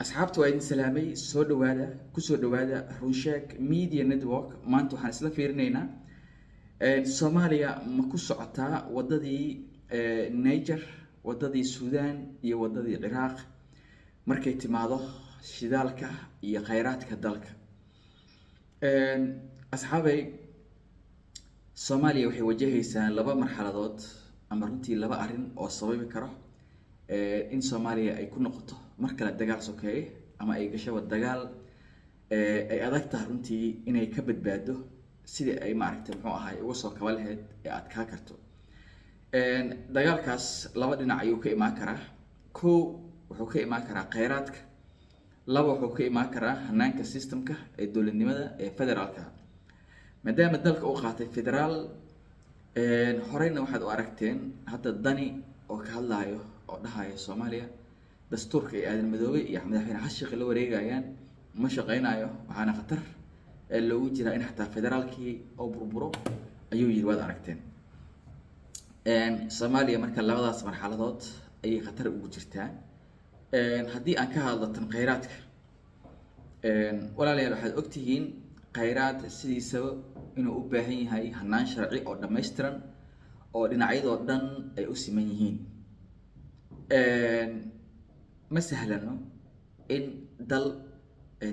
asxaabta waa idin salaamay soo dhawaada kusoo dhawaada Runshack Media Network. maanta waxaan isla fiirinaynaa Soomaaliya ma ku socotaa wadadii Niger, wadadii Suudaan iyo wadadii Ciraaq markay timaado shidaalka iyo kheyraadka dalka. asxaabay, Soomaaliya waxay wajahaysaa laba marxaladood ama runtii laba arrin oo sababi karo in Soomaaliya ay ku noqoto mar kale dagaal sokeeye ama ay gasho dagaal ay adag tahay runtii inay ka badbaado sidii ay maaragtay muxuu ahaay uga soo kaba lahayd ee aad ka karto. dagaalkaas laba dhinac ayuu ka imaan karaa. kow wuxuu ka imaan karaa kheyraadka, laba wuxuu ka imaan karaa hanaanka systemka ee dowladnimada ee federaalka. maadaama dalka uu qaatay federaal, horeyna waxaad u aragteen hadda dani oo ka hadlayo oo dhahaya Soomaaliya dastuurka ay aadan madoobe iyo madaxweyne xasan sheekh la wareegayaan ma shaqeynayo, waxaana khatar loogu jiraa in xataa federaalkii oo burburo ayuu yiri. waad aragteen Soomaaliya marka labadaas marxaladood ayay khatar ugu jirtaa. haddii aan ka hadlo tan kheyraadka, walaalayaal waxaad ogtihiin kheyraad sidiisaba inuu u baahan yahay hanaan sharci oo dhammaystiran oo dhinacyadoo dhan ay u siman yihiin. ma sahlano in dal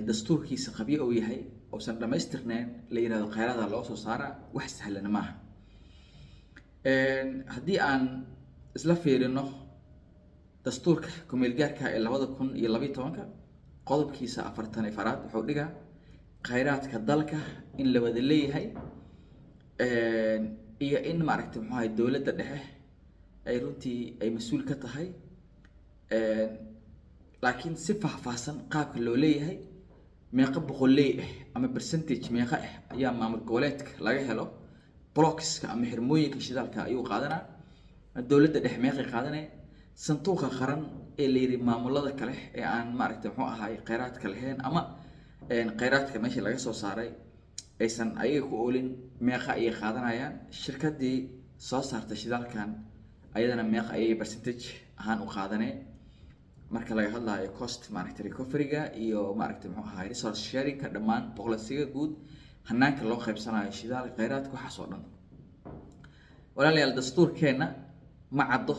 dastuurkiisa qabyo uu yahay uusan dhammaystirnayn la yiraahdo kheyraada loo soo saara, wax sahlana maaha. haddii aan isla fiirino dastuurka ku-meel gaarka ee 2012 qodobkiisa 44 wuxuu dhigaa kheyraadka dalka in la wada leeyahay iyo in maaragtay muxuu ahay dowladda dhexe ay runtii ay mas'uul ka tahay, laakiin si faahfaahsan qaabka loo leeyahay meeqa boqoley ama percentage meeqa ayaa maamul goboleedka laga helo blockska ama xirmooyinka shidaalka ayuu qaadanaa, dowladda dhexe meeqay qaadanay, sanduuqa qaran ee la yiri maamulada kale ee aan maaragtay muxuu ahay kheyraadka lahayn ama kheyraadka meesha laga soo saaray aysan ayaga ku oolin meeqa ayay qaadanayaan. shirkadii soo saartay shidaalkan ayadana meeqa ayay percentage ahaan u qaadaneen marka laga hadlayo cost maaragtay recovery-ga iyo maaragtay muxuu ahay resource sharing-ka dhammaan boqolkiiba guud hanaanka loo qaybsanayo shidaal kheyraadka waxaas oo dhan. walaalayaal dastuurkeena ma caddo,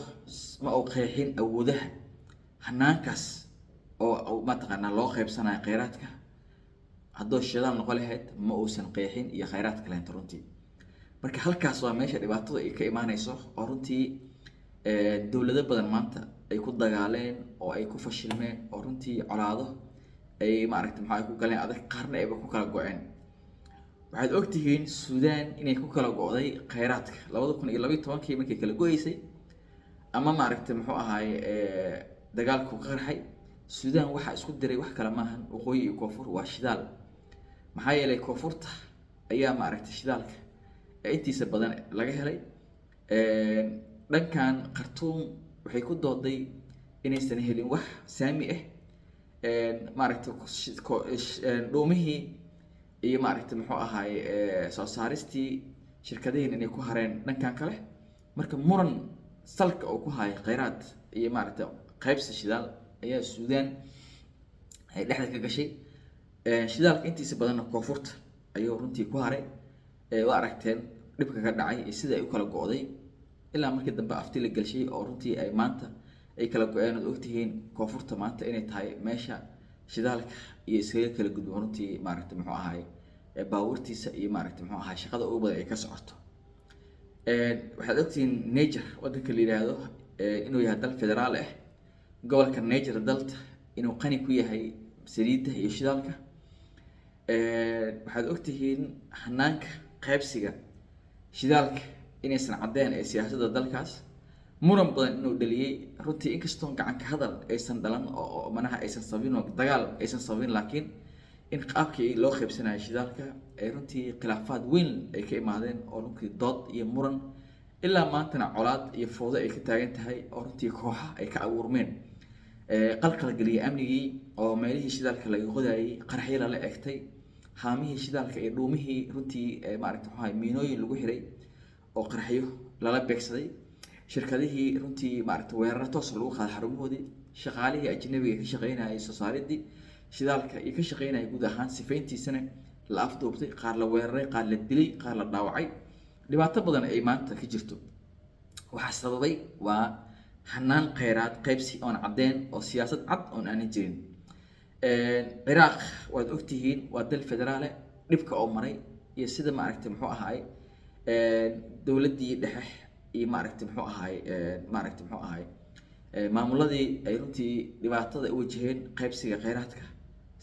ma uu qeexin awoodaha hanaankaas oo mataqaanaa loo qaybsanayo kheyraadka. hadduu shidaal noqon lahayd ma uusan qeexin iyo kheyraadka lahayn runtii. marka halkaas waa meesha dhibaatada ay ka imaanayso oo runtii dowlado badan maanta ay ku dagaaleen oo ay ku fashilmeen oo runtii colaado ay maaragtay maxay ku galeen adag, qaarna ayba ku kala go'een. waxaad ogtihiin Suudaan inay ku kala go'day kheyraadka 2012 markay kala go'aysay ama maaragtay muxuu ahaay dagaalku qarxay. Suudaan waxa isku diray wax kala maahan waqooyi iyo koonfur, waa shidaal. maxaa yeelay koonfurta ayaa maaragtay shidaalka intiisa badan laga helay. dhankan Khartoum waxay ku dooday inaysan helin wax saami maaragtay dhuumihii iyo maaragtay muxuu ahaay soo saaristii shirkadaheen inay ku hareen dhankan kale. marka muran salka oo ku haay kheyraad iyo maaragtay qaybsi shidaal ayaa Suudaan ay dhexda ka gashay. shidaalka intiisa badan koonfurta ayuu runtii ku haray. waa aragteen dhibka ka dhacay iyo sida ay u kala go'day ilaa markii dambe afti la galshay oo runtii ay maanta ay kala go'een. oo ogtihiin koonfurta maanta inay tahay meesha shidaalka iyo iskaga kala gudbo runtii maaragtay muxuu ahaay baawartiisa iyo maaragtay muxuu ahaay shaqada ugu badan ay ka socoto. waxaad ogtihiin Niger wadanka la yiraahdo inuu yahay dal federaal gobolka Niger dalta inuu qani ku yahay saliidda iyo shidaalka. waxaad ogtihiin hanaanka qaybsiga shidaalka inaysan cadeen ee siyaasadda dalkaas muran badan inuu dhaliyay runtii, inkastoo gacan ka hadal aysan dhalan oo manaha aysan sababin dagaal aysan sababin, laakiin in qaabkii loo qaybsanayo shidaalka ay runtii khilaafaad weyn ay ka imaadeen oo runtii dood iyo muran ilaa maantana colaad iyo fowdo ay ka taagan tahay oo runtii kooxa ay ka abuurmeen. qalqal galiyay amnigii oo meelihii shidaalka laga qodayay qaraxyo la egtay, haamihii shidaalka iyo dhuumihii runtii maaragtay waxa miinooyin lagu xiray oo qaraxyo lala beegsaday, shirkadihii runtii maaragtay weeraro toos lagu qaaday xarumahoodii, shaqaalihii ajnabiga ka shaqeynayay soo saaridii shidaalka iyo ka shaqeynayay guud ahaan sifayntiisana la afduubtay, qaar la weeraray, qaar la dilay, qaar la dhaawacay, dhibaato badan ay maanta ka jirto. waxaa sababay waa hanaan kheyraad qaybsi oon caddeen oo siyaasad cad oon aanan jirin. ciraaq waad ogtihiin waa dal federaale, dhibka oo maray iyo sida maaragtay muxuu ahaay dowladdii dhexe iyo maaragtay muxuu ahaay maamuladii ay runtii dhibaatada u wajaheen qaybsiga kheyraadka,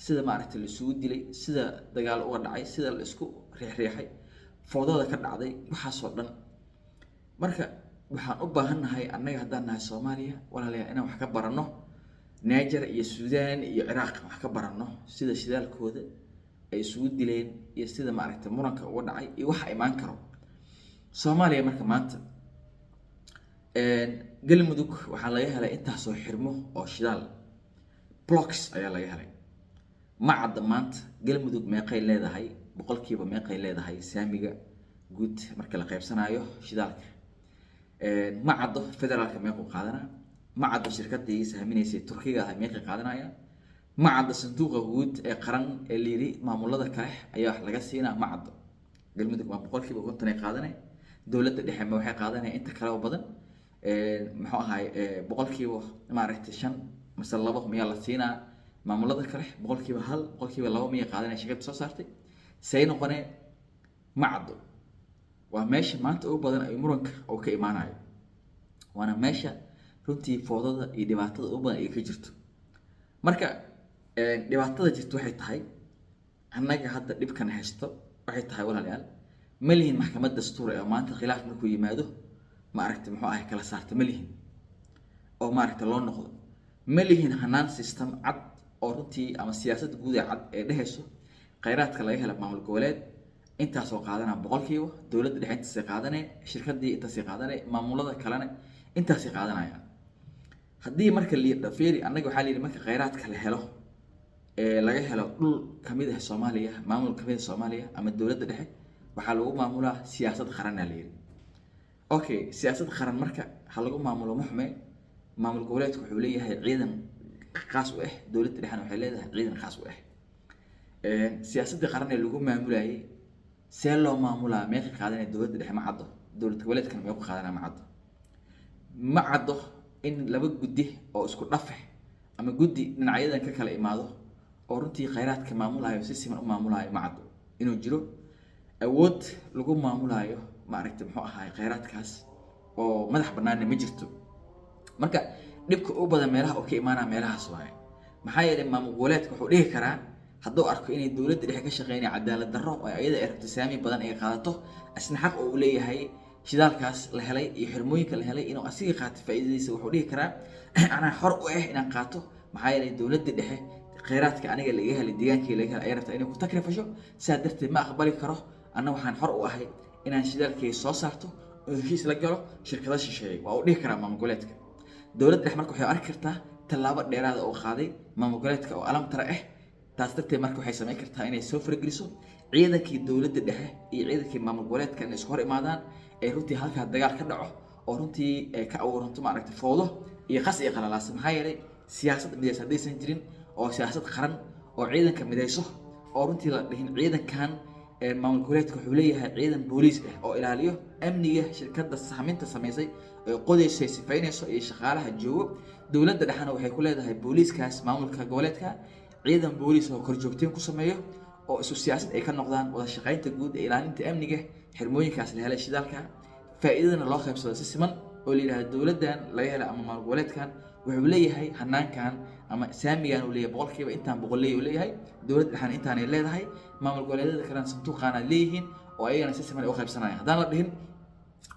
sida maaragtay la isugu dilay, sida dagaal uga dhacay, sida la isku riixriixay, foodada ka dhacday, waxaasoo dhan. marka waxaan u baahannahay annaga haddaan nahay Soomaaliya walaalayaal inaan wax ka baranno Niger iyo Suudaan iyo Ciraaq, wax ka baranno sida shidaalkooda ay isugu dileen iyo sida maaragtay muranka uga dhacay iyo waxa imaan karo. Soomaaliya marka maanta galmudug waxaa laga helay intaasoo xirmo oo shidaal blocks ayaa laga helay. ma cadda maanta galmudug meeqay leedahay, boqolkiiba meeqay leedahay saamiga guud marka la qaybsanayo shidaalka. ma caddo federaalka meequu qaadanaa, ma caddo shirkadii sahminaysay Turkiga ahay meeqay qaadanaya, ma caddo sanduuqa guud ee qaran ee liiri maamulada kale ayaa wax laga siinaa. ma caddo galmudug waa boqolkiiba 50 ay qaadanay, dowladda dhexe ma waxay qaadanay inta kale oo badan. muxuu ahaay boqolkiiba maaragtay 5 mise 2 miyaa la siinaa maamulada kale, boqolkiiba 1 boqolkiiba 2 miyaa qaadanay shirkadda soo saartay. say noqonee ma caddo. waa meesha maanta ugu badan ay muranka oo ka imaanayo, waana meesha runtii foodada iyo dhibaatada ugu badan ay ka jirto. marka dhibaatada jirto waxay tahay annaga hadda dhibkan haysto waxay tahay walaalayaal ma lihin maxkamad dastuur ee maanta khilaaf markuu yimaado maaragtay muxuu ahay kala saarta, ma lihin oo maaragtay loo noqdo, ma lihin hanaan system cad oo runtii ama siyaasad guud ee cad ee dhehayso kheyraadka laga helo maamul goboleed intaasoo qaadanaa boqolkiiba, dowladda dhexe intaasay qaadanay, shirkadii intaasay qaadanay, maamulada kalena intaasay qaadanayaan. haddii marka la fiiri annaga waxaa la yidhi marka kheyraadka la helo laga helo dhul kamid ah Soomaaliya, maamul kamid ah Soomaaliya ama dowladda dhexe, waxaa lagu maamulaa siyaasad qaran la yidhi. okay, siyaasad qaran marka ha lagu maamulo maxme maamul goboleedku wuxuu leeyahay ciidan khaas u ah, dowladda dhexena waxay leedahay ciidan khaas u ah. siyaasadda qaran ee lagu maamulayay see loo maamulaa meeqa qaadanay dowladda dhexe ma caddo, dowlad goboleedkana meeqa qaadanaa ma caddo. ma caddo in laba guddi oo isku dhafe ama guddi dhinacyadan ka kala imaado oo runtii kheyraadka maamulayo si siman u maamulayo ma caddo inuu jiro awood lagu maamulayo maaragtay muxuu ahaay kheyraadkaas oo madax banaana ma jirto. marka dhibka ugu badan meelaha oo ka imaanaa meelahaas waaye. maxaa yeelay maamul goboleedka wuxuu dhihi karaa hadduu arko inay dowladda dhexe ka shaqeynay cadaalad darro oo ayada ay rabto saami badan ay qaadato, asna xaq oo u leeyahay shidaalkaas la helay iyo xirmooyinka la helay inuu asiga qaato faa'iidadiisa. wuxuu dhihi karaa anaa xor u ah inaan qaato, maxaa yeelay dowladda dhexe kheyraadka aniga laga helay deegaankii laga helay ay rabtaa inay ku takrifasho, sidaa darteed ma aqbali karo. anna waxaan xor u ahay inaan shidaalkayga soo saarto oo heshiis la galo shirkado shisheeye. waa uu dhihi karaa maamul goboleedka. dowladda dhexe marka waxay arki kartaa tallaabo dheeraad oo qaaday maamul goboleedka oo alam tara ah. taas darteed marka waxay samayn kartaa inay soo farageliso ciidankii dowladda dhexe iyo ciidankii maamul goboleedka inay isku hor imaadaan ee runtii halkaa dagaal ka dhaco oo runtii ka abuuranto maaragtay foodo iyo qas iyo qalalaas. maxaa yeelay siyaasad midaysan haddaysan jirin oo siyaasad qaran oo ciidanka midayso oo runtii la dhihin ciidankan maamul goboleedka wuxuu leeyahay ciidan booliis ah oo ilaaliyo amniga shirkadda sahminta samaysay ee qodaysay sifaynayso iyo shaqaalaha joogo. dowladda dhexena waxay ku leedahay booliiskaas maamulka goboleedka ciidan booliis oo korjoogteen ku sameeyo oo isu siyaasad ay ka noqdaan wada shaqaynta guud ee ilaalinta amniga xirmooyinkaas la helay shidaalka, faa'iidadana loo qaybsado si siman oo la yidhaahdo dowladdan laga helay ama maamul goboleedkan wuxuu leeyahay hanaankan ama saamigan uu leeyahay boqolkiiba intaan boqolley uu leeyahay, dowladda dhexena intaanay leedahay, maamul goboleedyada kalena sanduuqaana leeyihiin oo ayagana si siman ay u qaybsanayaan. haddaan la dhihin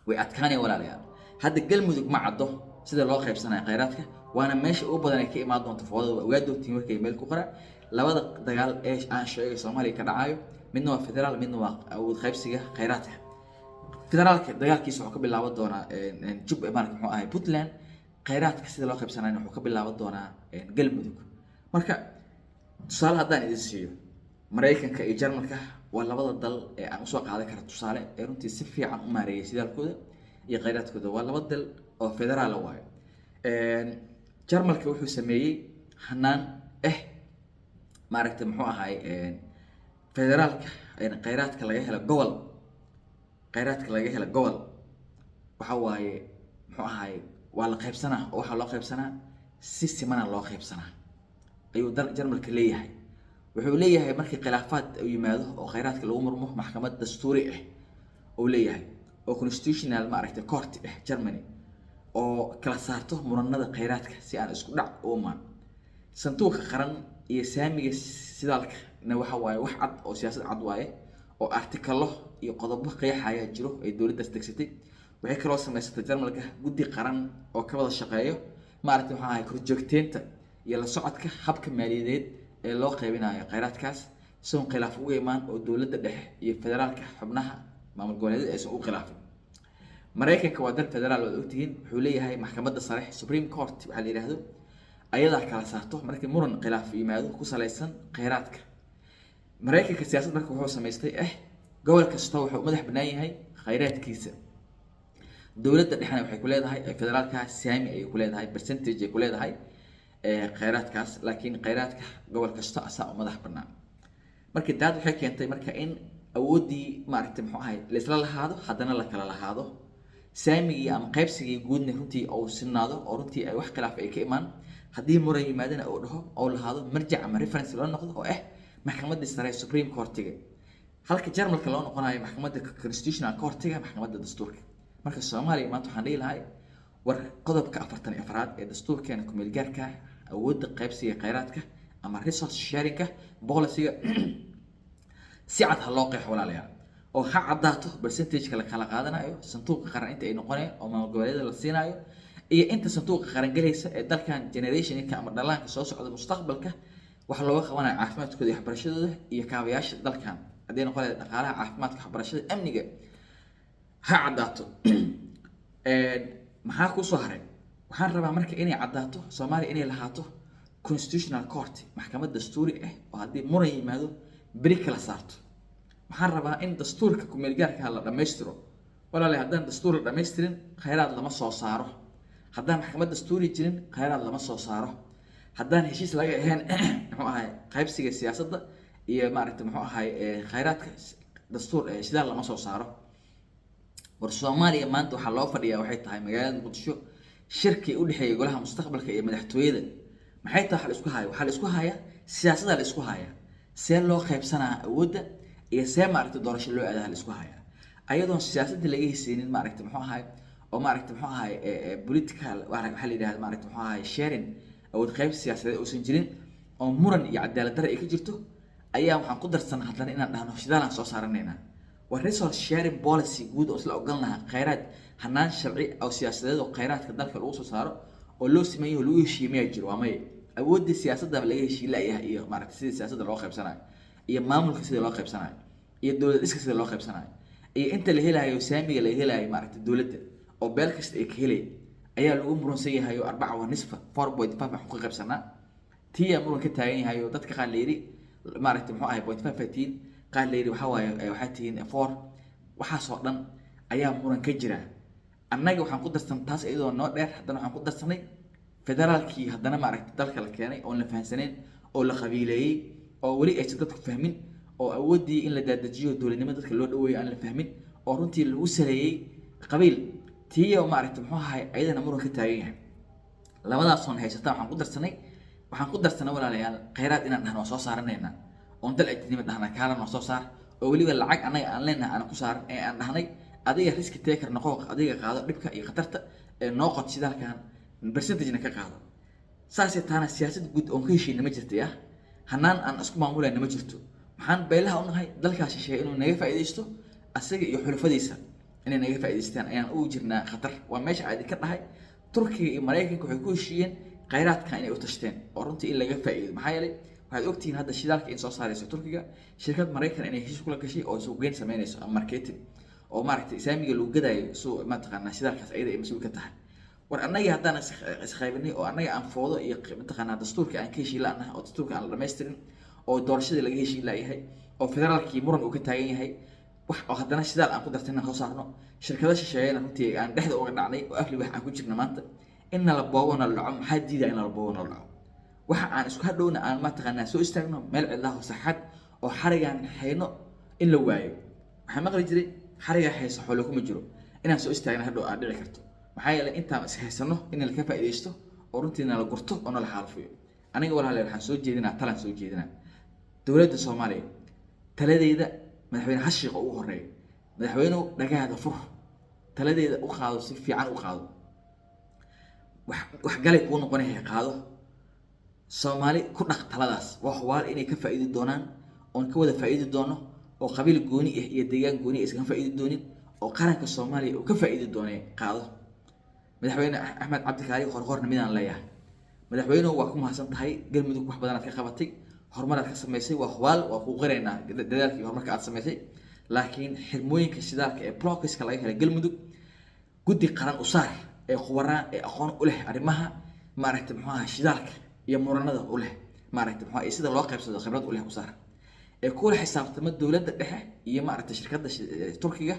way adkaanaya walaalayaal. hadda galmudug ma caddo sida loo qaybsanayo kheyraadka, waana meesha ugu badan ay ka imaan doonto foodada. ogaa doontiin markay meel ku qora labada dagaal ee aan sheegay Soomaaliya ka dhacayo, midna waa federaal midna waa awood qaybsiga kheyraadka. federaalka dagaalkiisa wuxuu ka bilaaban doonaa Jubbaland muxuu ahay Puntland, kheyraadka sida loo qaybsanayo wuxuu ka bilaaban doonaa galmudug. marka tusaale haddaan idin siiyo Mareykanka iyo Jarmalka waa labada dal ee aan usoo qaadan kara tusaale ee runtii si fiican u maareeyay shidaalkooda iyo kheyraadkooda. waa laba dal oo federaal waayo. jarmalka wuxuu sameeyey hanaan maaragtay muxuu ahaay federaalka kheyraadka laga helo gobol waxa waaye muxuu ahaay waa la qaybsanaa oo waxaa loo qaybsanaa si simana loo qaybsanaa ayuu jarmalka leeyahay. wuxuu leeyahay markii khilaafaad uu yimaado oo kheyraadka lagu murmo maxkamad dastuuri uu leeyahay oo constitutional maaragtay court Germany oo kala saarto muranada kheyraadka si aan isku dhac u imaan. sanduuqa qaran iyo saamiga sidaalkana waxa waaye wax cad oo siyaasad cad waaye oo artikalo iyo qodobo qeexaya jiro ay dowladdaas degsatay. waxay kaloo samaysatay jarmalka guddi qaran oo ka wada shaqeeyo maaragtay waxa ahay korjoogteynta iyo la socodka habka maaliyadeed ee loo qaybinayo kheyraadkaas si uu khilaaf uga imaan oo dowladda dhexe iyo federaalka xubnaha maamul goboleedyada aysan u khilaafin. mareykanka waa dal federaal oo ogtihiin wuxuu leeyahay maxkamadda sare Supreme Court waxa la yiraahdo ayadaa kala saarto markii muran khilaaf yimaado ku saleysan kheyraadka. mareykanka siyaasad marka wuxuu samaystay gobol kasta wuxuu madax bannaan yahay kheyraadkiisa. dowladda dhexna waxay ku leedahay federaalka saami ay ku leedahay percentage ay ku leedahay kheyraadkaas laakiin kheyraadka gobol kasta asaa madax bannaan. markii daad waxay keentay marka in awoodii maaragtay muxuu ahay la isla lahaado haddana la kala lahaado saamigii ama qaybsigii guudna runtii uu sinaado oo runtii ay wax khilaaf ay ka imaan haddii muran yimaadana uu dhaho oo lahaado marjac ama reference loo noqdo oo maxkamadda sare Supreme Court-ga halka jarmalka loo noqonayo maxkamadda Constitutional Court-ga maxkamadda dastuurka. marka Soomaaliya maanta waxaan dhihi lahay war qodobka 44 ee dastuurkeena ku meel gaarka awoodda qaybsiga kheyraadka ama resource sharing policy-ga si cad ha loo qeexo walaalayaal oo ha cadaato percentage kala kala qaadanayo sanduuqa qaran inta ay noqonayaan oo maamul goboleedyada la siinayo iyo inta sanduuqa qaran galaysa ee dalkan generationka ama dhalaanka soo socda mustaqbalka waxa looga qabanayo caafimaadkooda iyo waxbarashadooda iyo kaabayaasha dalkan haddii noqonaysa dhaqaalaha caafimaadka waxbarashada amniga ha cadaato. maxaa ku soo haray waxaan rabaa marka inay cadaato Soomaaliya inay lahaato constitutional court maxkamad dastuuri oo haddii muran yimaado beri kala saarto. waxaan rabaa in dastuurka ku meel gaarka la dhameystiro walaalahay haddaan dastuur la dhameystirin kheyraad lama soo saaro haddaan maxkamad dastuuri jirin kheyraad lama soo saaro haddaan heshiis laga ahayn muxuu ahay qaybsiga siyaasadda iyo maaragtay muxuu ahay kheyraadka dastuur sidaa lama soo saaro. war Soomaaliya maanta waxa loo fadhiyaa waxay tahay magaalada Muqdisho shirki u dhaxeeya golaha mustaqbalka iyo madaxtooyada maxay tahay waxa la isku haya siyaasadda la isku haya see loo qaybsanaa awoodda iyo see maaragtay doorasho loo aadaha la isku haya ayadoon siyaasadda laga heseenin maaragtay muxuu ahay oo maaragtay muxuu ahay political waxa la yiraahdo maaragtay muxuu ahay sharing awood qayb siyaasadeed oo san jirin oo muran iyo cadaalad darro ay ka jirto ayaa waxaan ku darsan hadlana inaan dhahno shidaalan soo saaranayna waa resource sharing policy guud oo isla ogolnaha kheyraad hanaan sharci oo siyaasadeed oo kheyraadka dalka lagu soo saaro oo loo sameeyo lagu heshiimeeyo jiro waa may awoodda siyaasadda laga heshiilayahay iyo maaragtay sidii siyaasadda loo qaybsanayo iyo maamulka sidii loo qaybsanayo iyo dowlad dhiska sidii loo qaybsanayo iyo inta la helayo saamiga la helayo maaragtay dowladda oo beel kasta ay ka helay ayaa lagu muransan yahay oo 4.5 wax ku qaybsanaa tiya muran ka taagan yahay oo dadka qaar leeyri maaragtay muxuu ahay 0.5 qaar leeyri waxa waaye waxa tihiin 4 waxa soo dhan ayaa muran ka jira. annaga waxaan ku darsan taas iyadoo noo dheer haddana waxaan ku darsanay federaalkii haddana maaragtay dalka la keenay oo la fahansaneen oo la qabiileeyay oo wali aysan dadku fahmin oo awoodii in la daadajiyo dowladnimada dadka loo dhaweeyo aan la fahmin oo runtii lagu saleeyay qabiil tiyo maaragtay muxuu ahay ayadana muran ka taagan yahay. labadaas oo haysata waxaan ku darsanay walaalayaal kheyraad inaan dhahno soo saaranayna oo dal ajnabi dhahna kaalana soo saar oo waliba lacag anaga aan leenahay aan ku saaran ee aan dhahnay adiga risk taker noqo adiga qaado dhibka iyo khatarta ee noo qod sidalkan percentage-na ka qaado saasay taana siyaasad guud oo ka heshiina ma jirtay hanaan aan isku maamulayna ma jirto. waxaan beelaha u nahay dalkaas shisheeye inuu naga faa'iideysto asaga iyo xulufadiisa inay naga faa'iideystaan ayaan u jirnaa khatar. waa meesha ay ka dhahay Turkiga iyo Mareykanka waxay ku heshiiyeen kheyraadka inay u tashteen oo runtii in laga faa'iido maxaa yeelay waxaad ogtihiin hadda shidaalka in soo saarayso Turkiga shirkad Mareykan inay heshiis kula gashay oo suuq geyn sameynayso ama marketing oo maaragtay saamiga lagu gadayo suuq ma taqaanaa shidaalkaas ayada ay mas'uul ka tahay. war annaga haddaan isqaybinay oo annaga aan foodo iyo ma taqaanaa dastuurka aan ka heshiin la'nahay oo dastuurka aan la dhameystirin oo doorashada laga heshiin la'yahay oo federaalkii muran uu ka taagan yahay wax oo haddana shidaal aan ku dartayna soo saarno shirkado shisheeyana runtii aan dhexda uga dhacnay oo afli wax aan ku jirna maanta إن لبونا العم حد إن لبونا العم waxa aan isku hadhowna aan ma taqaanaa soo istaagno meel cidaha saxad oo xarigan hayno in la waayo waxa maqli jiray xariga hayso xoolo kuma jiro inaan soo istaagno hadhow aad dhici karto maxaa yeelay intaan is haysano in la ka faa'iideysto oo runtiina la gurto oo la xalfiyo aniga walaal waxaan soo jeedinaa talan soo jeedinaa dawladda Soomaaliya taladeeda madaxweyne Xashiq oo ugu horeeyay madaxweynuhu dhagaada fur taladeeda u qaado si fiican u qaado wax galay ku noqonaya qaado Soomaali ku dhaq taladaas wax waal inay ka faa'iido doonaan oo ka wada faa'iido doono oo qabiil gooni ah iyo deegaan gooni iska faa'iido doonin oo qaranka Soomaaliya oo ka faa'iido doonay qaado madaxweyne Axmed Cabdi Kaari qorqorna midaan leeyahay madaxweynuhu waa ku mahadsan tahay galmudug wax badan aad ka qabatay horumar aad ka sameysay waa waal waa ku qareynaa dadaalkii horumarka aad sameysay laakiin xirmooyinka shidaalka ee blockiska laga helay galmudug guddi qaran u saar ee khubaraan ee aqoon u leh arrimaha maaragtay maxaa shidaalka iyo muranada u leh maaragtay maxaa sida loo qaybsado khibrad u leh u saar ee ku leh xisaabtama dawladda dhexe iyo maaragtay shirkadda Turkiga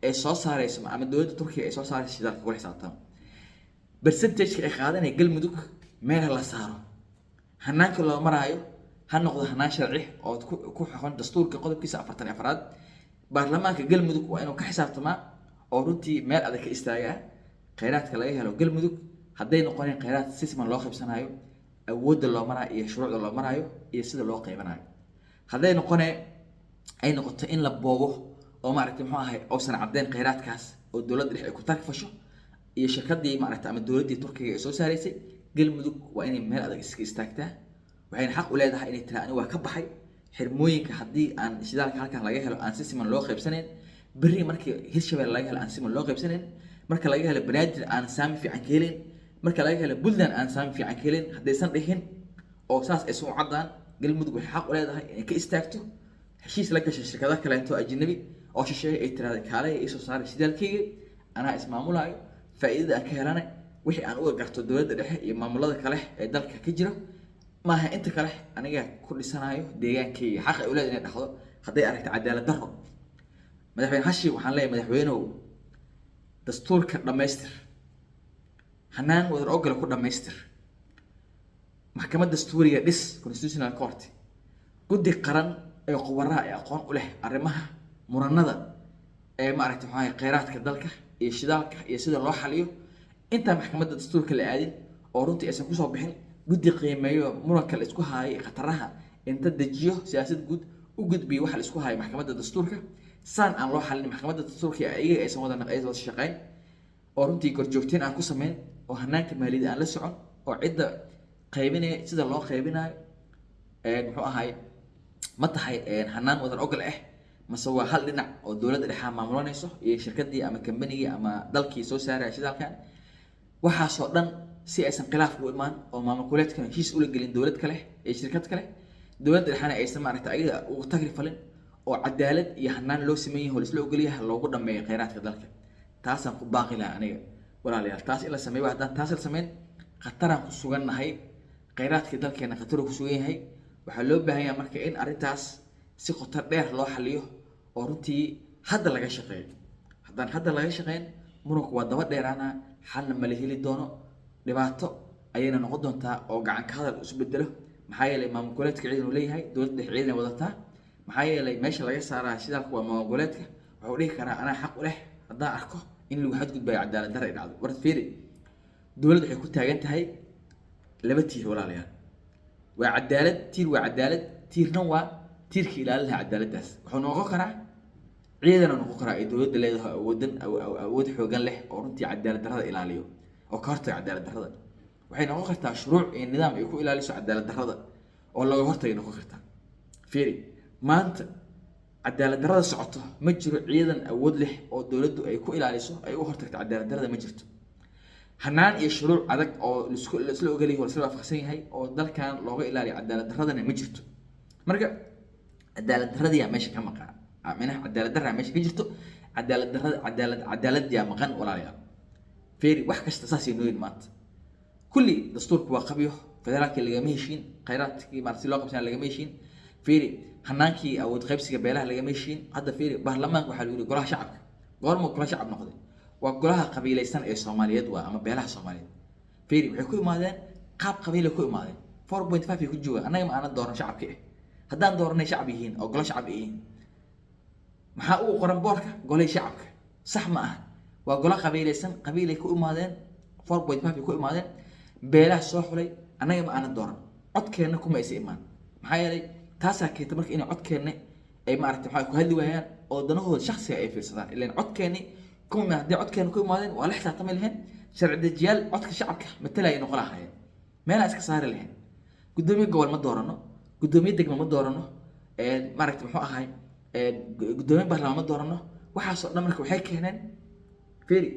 ee soo saarayso ama dawladda Turkiga ee soo saarayso shidaalka ku xisaabtama percentage ay qaadanay galmudug meel la saaro hanaanka loo maraayo ha noqdo hanaan sharci oo ku xaqan dastuurka qodobkiisa 44 baarlamaanka galmudug waa inuu ka xisaabtamaa oo runtii meel adag ka istaaga kheyraadka laga helo galmudug haday noqoneen kheyraad si siman loo qaybsanayo awoodda loo maraayo iyo shuruucda loo maraayo iyo sida loo qaybanayo haday noqoneen ay noqoto in la boobo oo maaragtay muxuu ahay oo san cadeen kheyraadkaas oo dawladda dhexe ku tarfasho iyo shirkadii maaragtay ama dawladda Turkiga ee soo saaraysay galmudug waa inay meel adag iska istaagtaa waxay xaq u leedahay inay tiraan waa ka baxay xirmooyinka hadii aan shidaalka halkan laga helo aan si siman loo qaybsaneyn bari markii Hirshabelle laga helo aan si siman loo qaybsaneyn marka laga helo Banaadir aan saami fiican ka helin marka laga helo Puntland aan saami fiican ka helin hadaysan dhihin oo saas ay soo cadaan galmudug waxay xaq u leedahay inay ka istaagto heshiis la gashay shirkadaha kale oo ajnabi oo shisheeye ay tiraahdo kaalay ay soo saaray shidaalkayga ana ismaamulayo faa'iidada aan ka helanay wixii aan uga garto dawladda dhexe iyo maamulada kale ee dalka ka jira maaha inta kale aniga ku dhisanayo deegaankayga xaq ay u leedahay inay dhaxdo haday aragto cadaalad darro madaxweyne Xashiq waxaan leeyahay madaxweynuhu dastuurka dhameystir hanaan wada ogol ku dhameystir maxkamadda dastuuriga dhis constitutional court guddi qaran ee qubarada ee aqoon u leh arrimaha muranada ee maaragtay waxay kheyraadka dalka iyo shidaalka iyo sida loo xaliyo inta maxkamadda dastuurka la aadin oo runtii aysan ku soo bixin guddi qiimeeyo muranka la isku hayo qataraha inta dajiyo siyaasad guud u gudbiyo waxa la isku hayo maxkamadda dastuurka saan aan loo xalin maxkamadda dastuurka ayaga aysan wada shaqeyn oo runtii gorjoogteen aan ku sameyn oo hanaanka maaliyadda aan la socon oo cidda qaybinay sida loo qaybinayo muxuu ahay ma tahay hanaan wada ogol ah mase waa hal dhinac oo dawladda dhexe maamulanayso iyo shirkadii ama kambanigii ama dalkii soo saaray shidaalkan waxa soo dhan si aysan khilaaf u imaan oo maamulkuleedkan heshiis u la gelin dawlad kale ee shirkad kale dawladda dhexana aysan maaragtay ayaga ugu tagrifalin oo cadaalad iyo hanaan loo sameeyay oo isla ogol yahay loogu dhameeyo kheyraadka dalka taasaan ku baaqi lahaa aniga walaalayaal taas in la sameeyo hadaan taas la sameyn qataraan ku sugannahay kheyraadka dalkeena qatar ku sugan yahay waxa loo baahan yahay marka in arintaas si qoto dheer loo xaliyo oo runtii hadda laga shaqeeyo hadaan hadda laga shaqeyn muranku waa daba dheeraana xalna ma la heli doono dhibaato ayayna noqon doontaa oo gacan ka hadal isu bedelo maxaa yeelay maamulkuleedka ciidan uu leeyahay dawladda ciidan wadataa maxaa yeelay meesha laga saaraa shidaalka waa maamulkuleedka wuxuu dhihi karaa anaa xaq u leh haddaan arko in lagu xadgudbayo cadaalad darro ay dhacdo war fiiri dawladda waxay ku taagan tahay laba tiir walaalayaal waa cadaalad tiirna waa tiirka ilaalinta cadaaladdaas wuxuu noqon karaa ciidan noqon karaa ay dawladda leedahay awood xoogan leh oo runtii cadaalad darrada ilaaliyo oo ka hortaga cadaalad darrada waxay noqon kartaa shuruuc iyo nidaam ay ku ilaaliso cadaalad darrada oo laga hortago noqon kartaa fiiri maanta cadaalad darrada socoto ma jiro ciidan awood leh oo dawladdu ay ku ilaaliso ay u hortagto cadaalad darrada ma jirto hanaan iyo shuruuc adag oo la isla ogol yahay oo la isla waafaqsan yahay oo dalkan looga ilaaliyo cadaalad darradana ma jirto marka cadaalad darradii meesha ka maqan amenaha cadaalad darra meesha ka jirto cadaalad yaa maqan walaalayaal fiiri wax kasta saas inoo maanta kulli dastuurku waa qabiyo federaalka lagama heshiin kheyraadkii maarsi loo qabsan lagama heshiin fiiri hanaankii awood qaybsiga beelaha lagama heshiin hadda fiiri baarlamaanka waxaa lagu yiri golaha shacabka goorma golaha shacab noqday waa golaha qabiilaysan ee Soomaaliyeed waa ama beelaha Soomaaliyeed fiiri waxay ku imaadeen qaab qabiil ku imaadeen 4.5 ay ku joogaan anaga ma aanan dooran shacabka ah haddaan dooranay shacab yihiin oo golo shacab yihiin maxaa ugu qoran boorka golay shacabka sax ma aha waa golo qabiilaysan qabiilay ku imaadeen 4.5 ay ku imaadeen beelaha soo xulay anaga ma aanan dooran codkeena kuma aysan imaan maxaa yeelay taasaa keenta marka inay codkeena ay maaragtay maxaa ku hadli waayaan oo danahooda shakhsiga ay fiirsadaan ilaan codkeeni kuma haddii codkeena ku imaadeen waa la xisaabtami lahayn sharci dejiyaal codka shacabka matalaya noqon lahaayeen meelaa iska saari lahayn gudoomiye gobol ma doorano gudoomiye degmo ma doorano maaragtay muxuu ahay gudoomiye baarlamaan ma doorano waxaasoo dhan marka waxay keeneen fiiri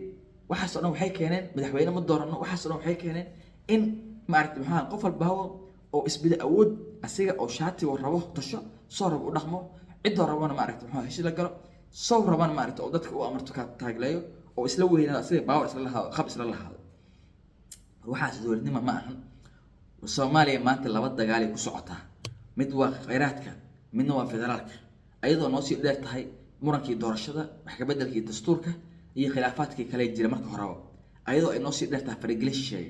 waxaasoo dhan waxay keeneen madaxweyne ma doorano waxaasoo dhan waxay keeneen in maaragtay muxuu qof walba oo isbida awood asiga oo shaati oo rabo tasho soo rabo u dhaqmo cidoo rabana maaragtay muxuu heshii la galo soo rabana maaragtay oo dadka u amarto ka taagleeyo oo isla weynaada asiga baawar isla lahaado qab isla lahaado waxaas dowladnimo ma ahan Soomaaliya maanta laba dagaal ay ku socotaa mid waa kheyraadka midna waa federaalka ayadoo noo sii dheer tahay murankii doorashada wax ka bedelkii dastuurka iyo khilaafaadkii kale jira marka horeba ayadoo ay noo sii dheer tahay faragelishay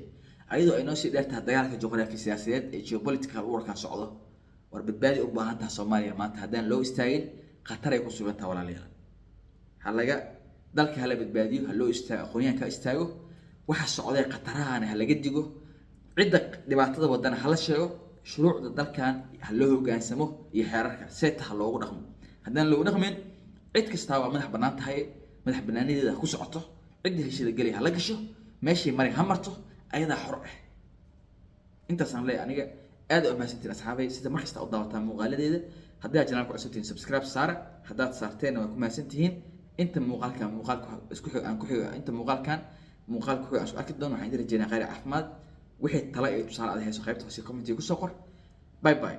ayadoo ay noo sii dheer tahay dagaalka juqraafi siyaasadeed ee geopolitical warka socdo war badbaadi u baahan tahay Soomaaliya maanta haddaan loo istaagin qatar ay ku sugan tahay walaalayaal halaga dalka hala badbaadiyo ha loo istaago aqoonyahanka istaago waxa socday qatarahan ha laga digo cidda dhibaatada wadana hala sheego shuruucda dalkan ha loo hogaansamo iyo xeerarka seeta ha loogu dhaqmo haddaan loogu dhaqmin cid kasta waa madax bannaan tahay madax bannaanideeda ku socoto cidda heshida gali ha la gasho meeshii mari ha marto ayadaa xor ah intaasaan leeyahay aniga aad u mahadsantiin asxaabay sida markasta u daawataan muuqaaladeeda haddii aad channelka cusubtiin subscribe saara haddaad saarteen waa ku mahadsantihiin inta muuqaalka isku xig aan ku xigo inta muuqaalkan muuqaalka ku aan isku arki doono waxaan idin rajeynayaa khayr caafimaad wixii tala iyo tusaale aad hayso qaybta hoose comment ku soo qor bye bye